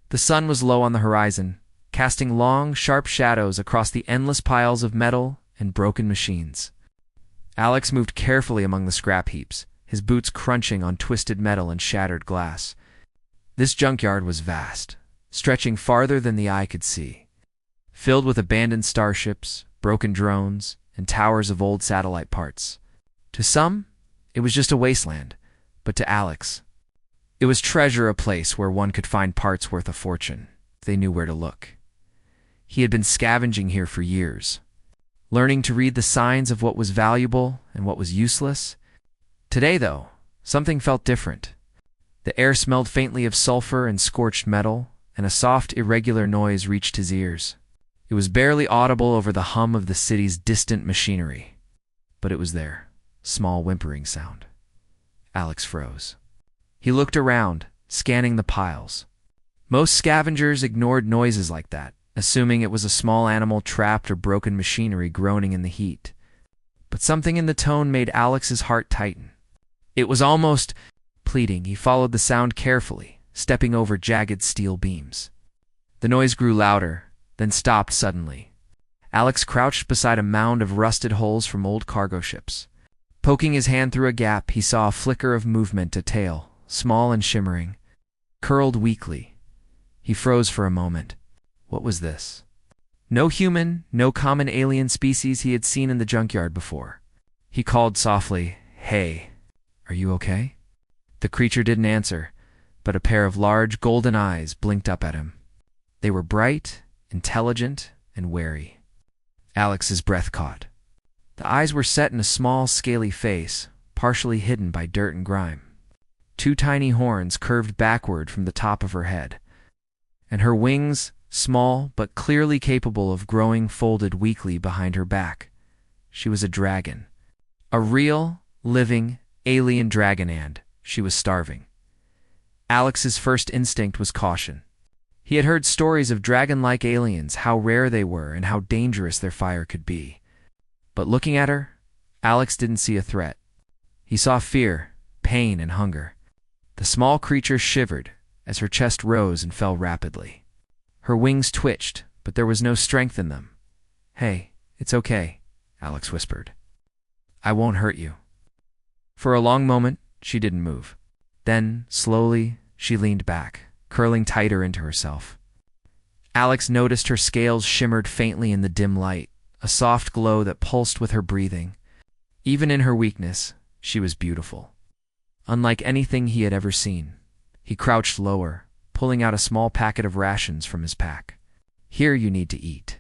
The sun was low on the horizon, casting long, sharp shadows across the endless piles of metal and broken machines. Alex moved carefully among the scrap heaps, his boots crunching on twisted metal and shattered glass. This junkyard was vast, stretching farther than the eye could see, filled with abandoned starships, broken drones, and towers of old satellite parts. To some, it was just a wasteland, but to Alex, it was treasure, a place where one could find parts worth a fortune, if they knew where to look. He had been scavenging here for years, learning to read the signs of what was valuable and what was useless. Today, though, something felt different. The air smelled faintly of sulfur and scorched metal, and a soft, irregular noise reached his ears. It was barely audible over the hum of the city's distant machinery, but it was there, small whimpering sound. Alex froze. He looked around, scanning the piles. Most scavengers ignored noises like that, assuming it was a small animal trapped or broken machinery groaning in the heat. But something in the tone made Alex's heart tighten. It was almost pleading. He followed the sound carefully, stepping over jagged steel beams. The noise grew louder, then stopped suddenly. Alex crouched beside a mound of rusted holes from old cargo ships. Poking his hand through a gap, he saw a flicker of movement, a tail, small and shimmering, curled weakly. He froze for a moment. What was this? No human, no common alien species he had seen in the junkyard before. He called softly, "Hey, are you okay?" The creature didn't answer, but a pair of large golden eyes blinked up at him. They were bright, intelligent, and wary. Alex's breath caught. The eyes were set in a small, scaly face, partially hidden by dirt and grime. Two tiny horns curved backward from the top of her head, and her wings, small but clearly capable of growing, folded weakly behind her back. She was a dragon. A real, living, alien dragon, and she was starving. Alex's first instinct was caution. He had heard stories of dragon-like aliens, how rare they were and how dangerous their fire could be. But looking at her, Alex didn't see a threat. He saw fear, pain, and hunger. The small creature shivered as her chest rose and fell rapidly. Her wings twitched, but there was no strength in them. "Hey, it's okay," Alex whispered. "I won't hurt you." For a long moment, she didn't move. Then, slowly, she leaned back, curling tighter into herself. Alex noticed her scales shimmered faintly in the dim light, a soft glow that pulsed with her breathing. Even in her weakness, she was beautiful. Unlike anything he had ever seen. He crouched lower, pulling out a small packet of rations from his pack. "Here, you need to eat."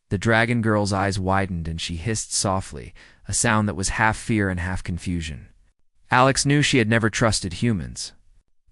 The dragon girl's eyes widened and she hissed softly, a sound that was half fear and half confusion. Alex knew she had never trusted humans.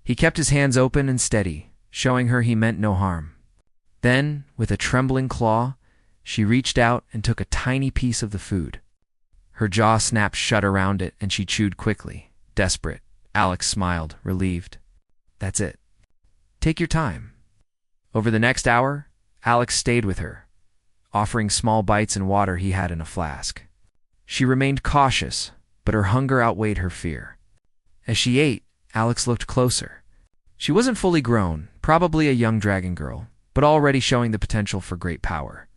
He kept his hands open and steady, showing her he meant no harm. Then, with a trembling claw, she reached out and took a tiny piece of the food. Her jaw snapped shut around it and she chewed quickly. Desperate, Alex smiled, relieved. "That's it. Take your time." Over the next hour, Alex stayed with her, offering small bites and water he had in a flask. She remained cautious, but her hunger outweighed her fear. As she ate, Alex looked closer. She wasn't fully grown, probably a young dragon girl, but already showing the potential for great power.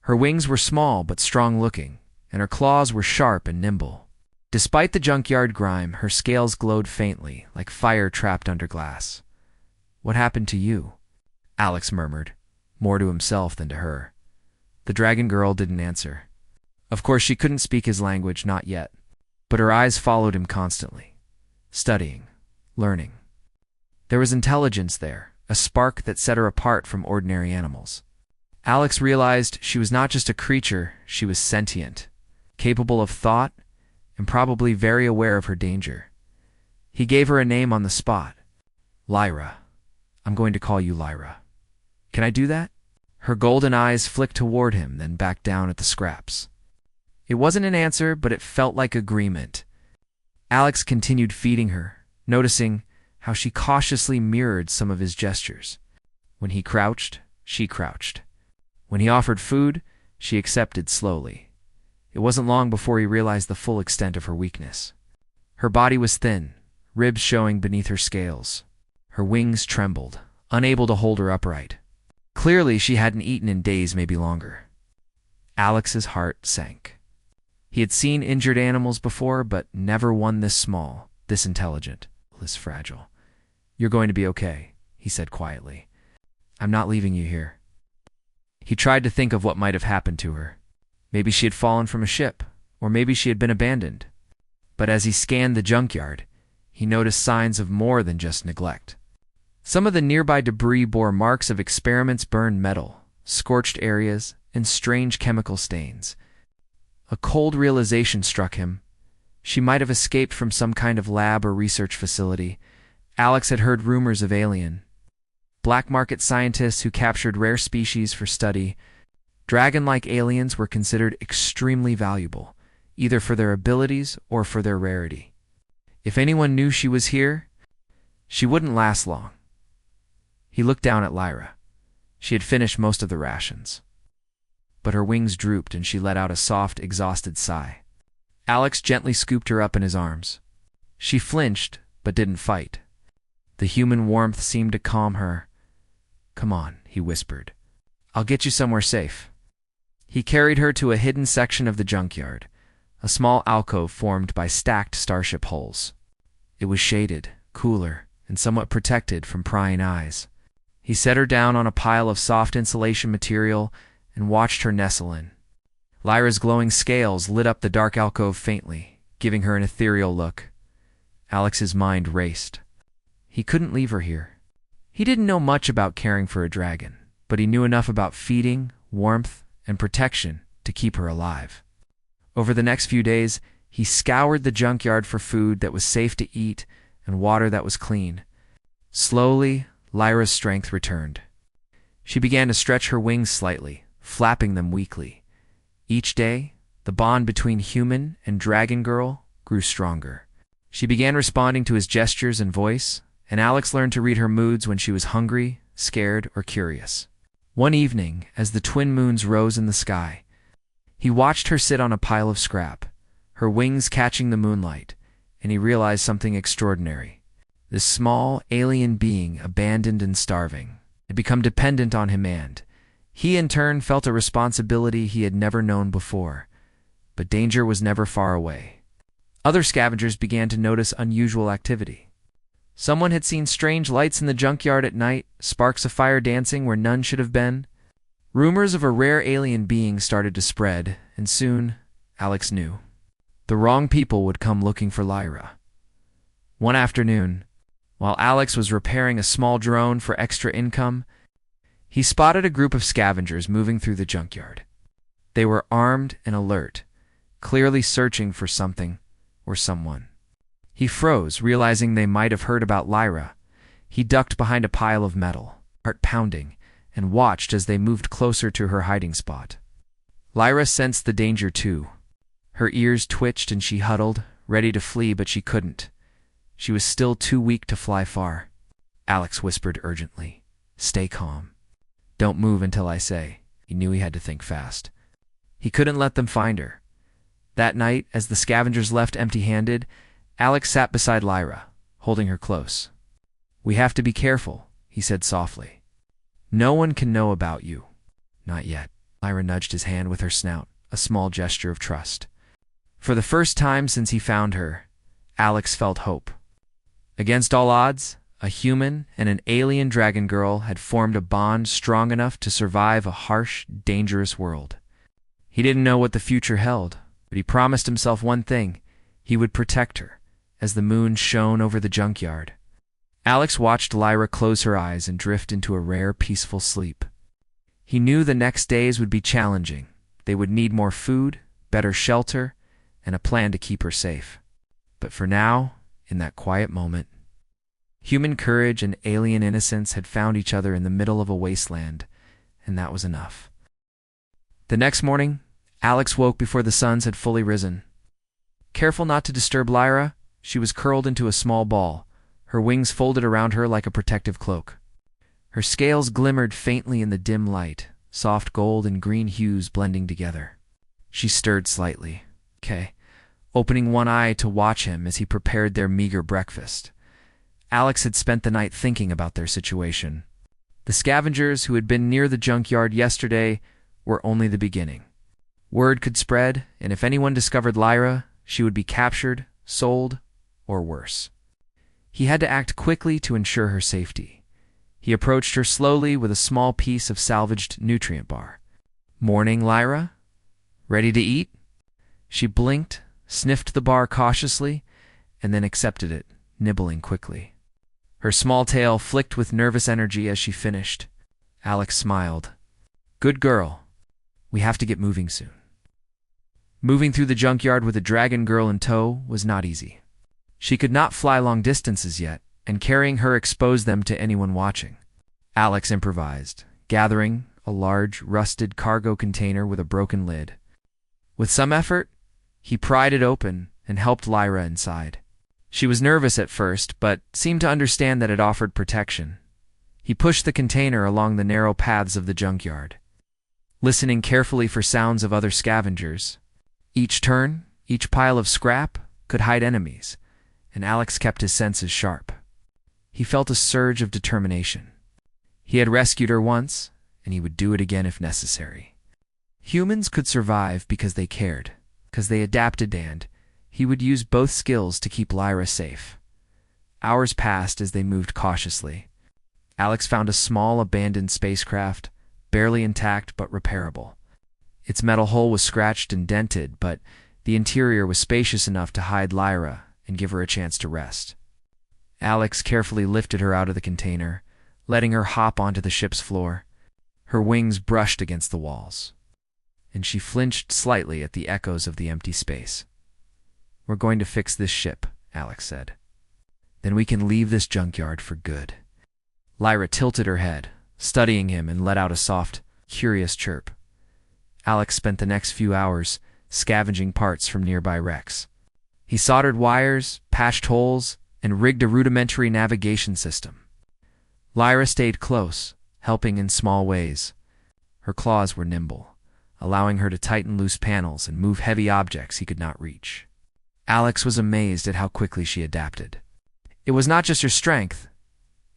Her wings were small but strong-looking, and her claws were sharp and nimble. Despite the junkyard grime, her scales glowed faintly, like fire trapped under glass. "What happened to you?" Alex murmured, more to himself than to her. The dragon girl didn't answer. Of course, she couldn't speak his language, not yet, but her eyes followed him constantly, studying, learning. There was intelligence there, a spark that set her apart from ordinary animals. Alex realized she was not just a creature, she was sentient, capable of thought, and probably very aware of her danger. He gave her a name on the spot. "Lyra. I'm going to call you Lyra. Can I do that?" Her golden eyes flicked toward him, then back down at the scraps. It wasn't an answer, but it felt like agreement. Alex continued feeding her, noticing how she cautiously mirrored some of his gestures. When he crouched, she crouched. When he offered food, she accepted slowly. It wasn't long before he realized the full extent of her weakness. Her body was thin, ribs showing beneath her scales. Her wings trembled, unable to hold her upright. Clearly, she hadn't eaten in days, maybe longer. Alex's heart sank. He had seen injured animals before, but never one this small, this intelligent, this fragile. "You're going to be okay," he said quietly. "I'm not leaving you here." He tried to think of what might have happened to her. Maybe she had fallen from a ship, or maybe she had been abandoned. But as he scanned the junkyard, he noticed signs of more than just neglect. Some of the nearby debris bore marks of experiments, burned metal, scorched areas, and strange chemical stains. A cold realization struck him. She might have escaped from some kind of lab or research facility. Alex had heard rumors of alien, black market scientists who captured rare species for study. Dragon-like aliens were considered extremely valuable, either for their abilities or for their rarity. If anyone knew she was here, she wouldn't last long. He looked down at Lyra. She had finished most of the rations. But her wings drooped and she let out a soft, exhausted sigh. Alex gently scooped her up in his arms. She flinched, but didn't fight. The human warmth seemed to calm her. "Come on," he whispered. "I'll get you somewhere safe." He carried her to a hidden section of the junkyard, a small alcove formed by stacked starship hulls. It was shaded, cooler, and somewhat protected from prying eyes. He set her down on a pile of soft insulation material and watched her nestle in. Lyra's glowing scales lit up the dark alcove faintly, giving her an ethereal look. Alex's mind raced. He couldn't leave her here. He didn't know much about caring for a dragon, but he knew enough about feeding, warmth, and protection to keep her alive. Over the next few days, he scoured the junkyard for food that was safe to eat and water that was clean. Slowly, Lyra's strength returned. She began to stretch her wings slightly, flapping them weakly. Each day, the bond between human and dragon girl grew stronger. She began responding to his gestures and voice, and Alex learned to read her moods when she was hungry, scared, or curious. One evening, as the twin moons rose in the sky, he watched her sit on a pile of scrap, her wings catching the moonlight, and he realized something extraordinary. This small, alien being, abandoned and starving, had become dependent on him, and he in turn felt a responsibility he had never known before. But danger was never far away. Other scavengers began to notice unusual activity. Someone had seen strange lights in the junkyard at night, sparks of fire dancing where none should have been. Rumors of a rare alien being started to spread, and soon, Alex knew, the wrong people would come looking for Lyra. One afternoon, while Alex was repairing a small drone for extra income, he spotted a group of scavengers moving through the junkyard. They were armed and alert, clearly searching for something or someone. He froze, realizing they might have heard about Lyra. He ducked behind a pile of metal, heart pounding, and watched as they moved closer to her hiding spot. Lyra sensed the danger too. Her ears twitched and she huddled, ready to flee, but she couldn't. She was still too weak to fly far. Alex whispered urgently, "Stay calm. Don't move until I say." He knew he had to think fast. He couldn't let them find her. That night, as the scavengers left empty-handed, Alex sat beside Lyra, holding her close. "We have to be careful," he said softly. "No one can know about you." "Not yet." Lyra nudged his hand with her snout, a small gesture of trust. For the first time since he found her, Alex felt hope. Against all odds, a human and an alien dragon girl had formed a bond strong enough to survive a harsh, dangerous world. He didn't know what the future held, but he promised himself one thing: he would protect her, as the moon shone over the junkyard. Alex watched Lyra close her eyes and drift into a rare, peaceful sleep. He knew the next days would be challenging. They would need more food, better shelter, and a plan to keep her safe. But for now, in that quiet moment, human courage and alien innocence had found each other in the middle of a wasteland, and that was enough. The next morning, Alex woke before the suns had fully risen. Careful not to disturb Lyra, she was curled into a small ball, her wings folded around her like a protective cloak. Her scales glimmered faintly in the dim light, soft gold and green hues blending together. She stirred slightly, opening one eye to watch him as he prepared their meager breakfast. Alex had spent the night thinking about their situation. The scavengers who had been near the junkyard yesterday were only the beginning. Word could spread, and if anyone discovered Lyra, she would be captured, sold, or worse. He had to act quickly to ensure her safety. He approached her slowly with a small piece of salvaged nutrient bar. "Morning, Lyra? Ready to eat?" She blinked, sniffed the bar cautiously, and then accepted it, nibbling quickly. Her small tail flicked with nervous energy as she finished. Alex smiled. "Good girl. We have to get moving soon." Moving through the junkyard with a dragon girl in tow was not easy. She could not fly long distances yet, and carrying her exposed them to anyone watching. Alex improvised, gathering a large, rusted cargo container with a broken lid. With some effort, he pried it open and helped Lyra inside. She was nervous at first, but seemed to understand that it offered protection. He pushed the container along the narrow paths of the junkyard, listening carefully for sounds of other scavengers. Each turn, each pile of scrap, could hide enemies, and Alex kept his senses sharp. He felt a surge of determination. He had rescued her once, and he would do it again if necessary. Humans could survive because they cared, because they adapted, and he would use both skills to keep Lyra safe. Hours passed as they moved cautiously. Alex found a small abandoned spacecraft, barely intact but repairable. Its metal hull was scratched and dented, but the interior was spacious enough to hide Lyra and give her a chance to rest. Alex carefully lifted her out of the container, letting her hop onto the ship's floor. Her wings brushed against the walls, and she flinched slightly at the echoes of the empty space. "We're going to fix this ship," Alex said. "Then we can leave this junkyard for good." Lyra tilted her head, studying him, and let out a soft, curious chirp. Alex spent the next few hours scavenging parts from nearby wrecks. He soldered wires, patched holes, and rigged a rudimentary navigation system. Lyra stayed close, helping in small ways. Her claws were nimble, allowing her to tighten loose panels and move heavy objects he could not reach. Alex was amazed at how quickly she adapted. It was not just her strength,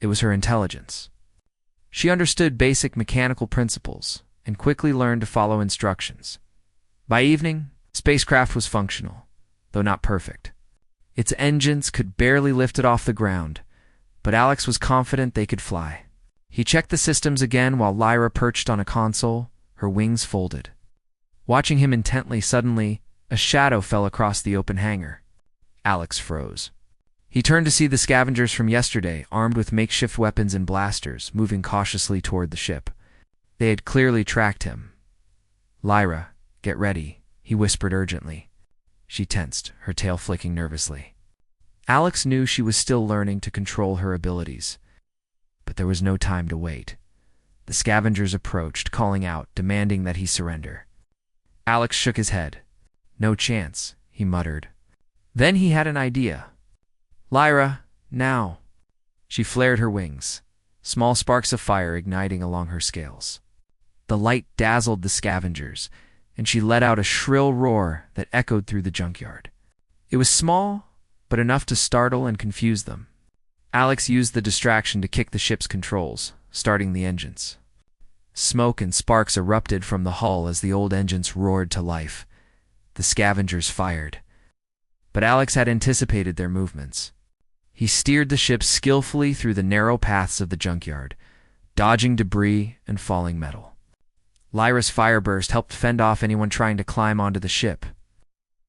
it was her intelligence. She understood basic mechanical principles and quickly learned to follow instructions. By evening, spacecraft was functional, though not perfect. Its engines could barely lift it off the ground, but Alex was confident they could fly. He checked the systems again while Lyra perched on a console, her wings folded. Watching him intently, suddenly, a shadow fell across the open hangar. Alex froze. He turned to see the scavengers from yesterday, armed with makeshift weapons and blasters, moving cautiously toward the ship. They had clearly tracked him. "Lyra, get ready," he whispered urgently. She tensed, her tail flicking nervously. Alex knew she was still learning to control her abilities, but there was no time to wait. The scavengers approached, calling out, demanding that he surrender. Alex shook his head. "No chance," he muttered. Then he had an idea. "Lyra, now." She flared her wings, small sparks of fire igniting along her scales. The light dazzled the scavengers, and she let out a shrill roar that echoed through the junkyard. It was small, but enough to startle and confuse them. Alex used the distraction to kick the ship's controls, starting the engines. Smoke and sparks erupted from the hull as the old engines roared to life. The scavengers fired. But Alex had anticipated their movements. He steered the ship skillfully through the narrow paths of the junkyard, dodging debris and falling metal. Lyra's fireburst helped fend off anyone trying to climb onto the ship,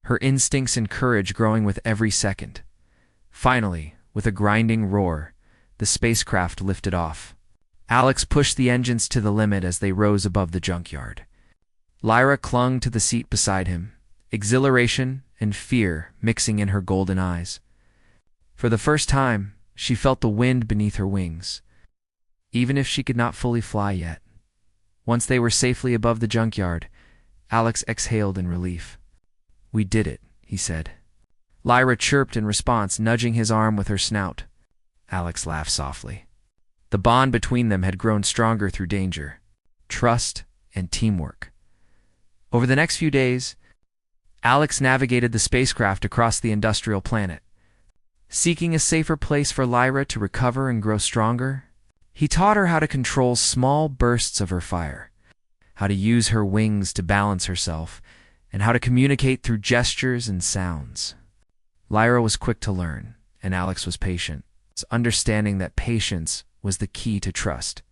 her instincts and courage growing with every second. Finally, with a grinding roar, the spacecraft lifted off. Alex pushed the engines to the limit as they rose above the junkyard. Lyra clung to the seat beside him, exhilaration and fear mixing in her golden eyes. For the first time, she felt the wind beneath her wings, even if she could not fully fly yet. Once they were safely above the junkyard, Alex exhaled in relief. "We did it," he said. Lyra chirped in response, nudging his arm with her snout. Alex laughed softly. The bond between them had grown stronger through danger, trust, and teamwork. Over the next few days, Alex navigated the spacecraft across the industrial planet. Seeking a safer place for Lyra to recover and grow stronger, He taught her how to control small bursts of her fire, how to use her wings to balance herself, and how to communicate through gestures and sounds. Lyra was quick to learn, and Alex was patient, understanding that patience was the key to trust.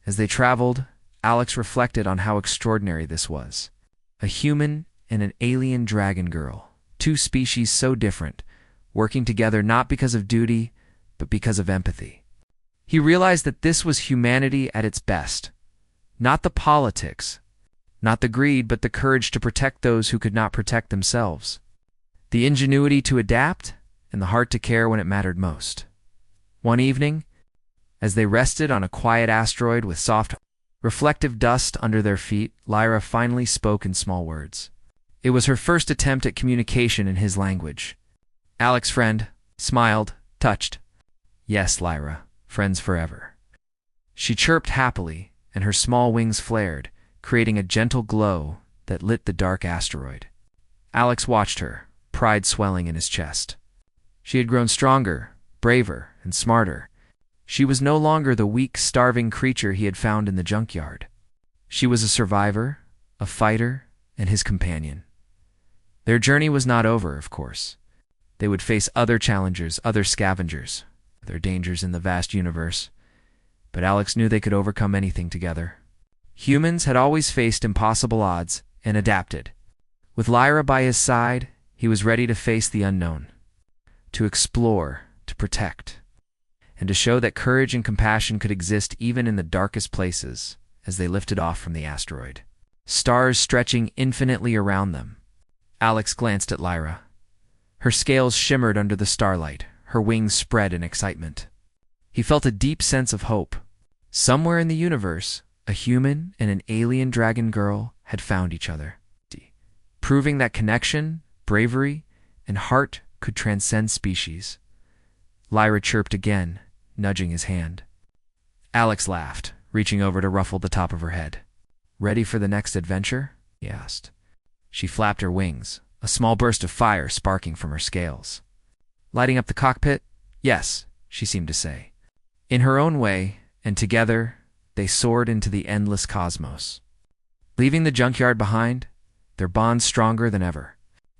As they traveled, Alex reflected on how extraordinary this was. A human and an alien dragon girl, two species so different, working together not because of duty, but because of empathy. He realized that this was humanity at its best. Not the politics, not the greed, but the courage to protect those who could not protect themselves. The ingenuity to adapt, and the heart to care when it mattered most. One evening, as they rested on a quiet asteroid with soft, reflective dust under their feet, Lyra finally spoke in small words. It was her first attempt at communication in his language. Alex's friend smiled, touched. Yes, Lyra, friends forever. She chirped happily, and her small wings flared, creating a gentle glow that lit the dark asteroid. Alex watched her, pride swelling in his chest. She had grown stronger, braver, and smarter. She was no longer the weak, starving creature he had found in the junkyard. She was a survivor, a fighter, and his companion. Their journey was not over, of course. They would face other challengers, other scavengers, other dangers in the vast universe. But Alex knew they could overcome anything together. Humans had always faced impossible odds and adapted. With Lyra by his side, he was ready to face the unknown, to explore, to protect, and to show that courage and compassion could exist even in the darkest places as they lifted off from the asteroid. Stars stretching infinitely around them. Alex glanced at Lyra. Her scales shimmered under the starlight, her wings spread in excitement. He felt a deep sense of hope. Somewhere in the universe, a human and an alien dragon girl had found each other, proving that connection, bravery, and heart could transcend species. Lyra chirped again, nudging his hand. Alex laughed, reaching over to ruffle the top of her head. Ready for the next adventure? He asked. She flapped her wings, a small burst of fire sparking from her scales. Lighting up the cockpit? Yes, she seemed to say. In her own way, and together, they soared into the endless cosmos. Leaving the junkyard behind, their bond stronger than ever,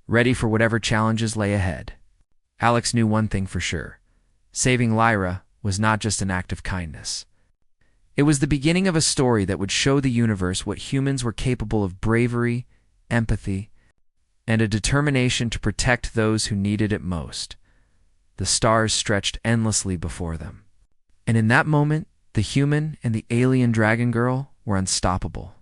ready for whatever challenges lay ahead. Alex knew one thing for sure. Saving Lyra was not just an act of kindness. It was the beginning of a story that would show the universe what humans were capable of: bravery, empathy, and a determination to protect those who needed it most. The stars stretched endlessly before them. And in that moment, the human and the alien dragon girl were unstoppable.